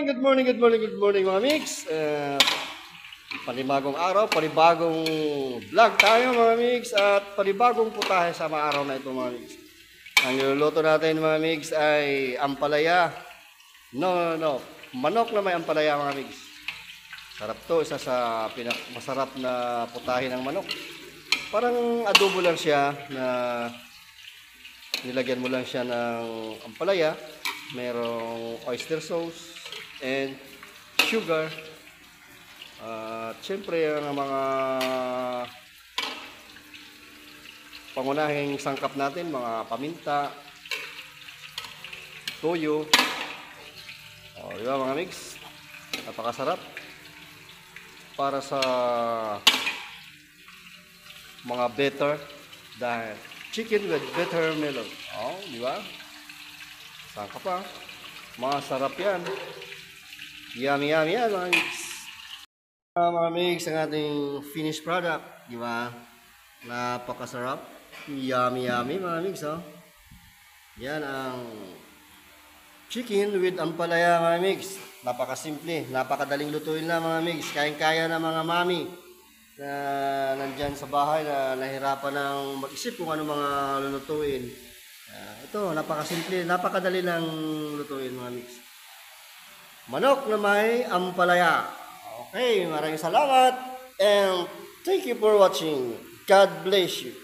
good morning mga mix. Panibagong araw, panibagong vlog tayo mga mix at panibagong putahe sa mga araw na ito mga mix. Ang niluluto natin mga mix ay ampalaya. No. Manok na may ampalaya mga mix. Sarap to, isa sa pinakamasarap na putahe ng manok. Parang adobo lang siya na nilagyan mo lang siya ng ampalaya. Merong oyster sauce and sugar. Siyempre ang mga pangunahing sangkap natin, mga paminta, toyo. Diba mga mix? Napakasarap para sa mga better dahil chicken with better melon. Diba? Sangkap pa. Masarap yan. Yummy yan mga mix. Mga mix, ang ating finished product. Diba? Napakasarap. Yummy mga mix. Yan ang chicken with ampalaya mga mix. Napakasimple. Napakadaling lutuin na mga mix. Kayang-kaya na mga mami na nandyan sa bahay na nahirapan ng mag-isip kung ano mga lulutuin. Ito, napakasimple, napakadali lang lutuin mga mix. Manok na may ampalaya. Okay, maraming salamat and thank you for watching. God bless you.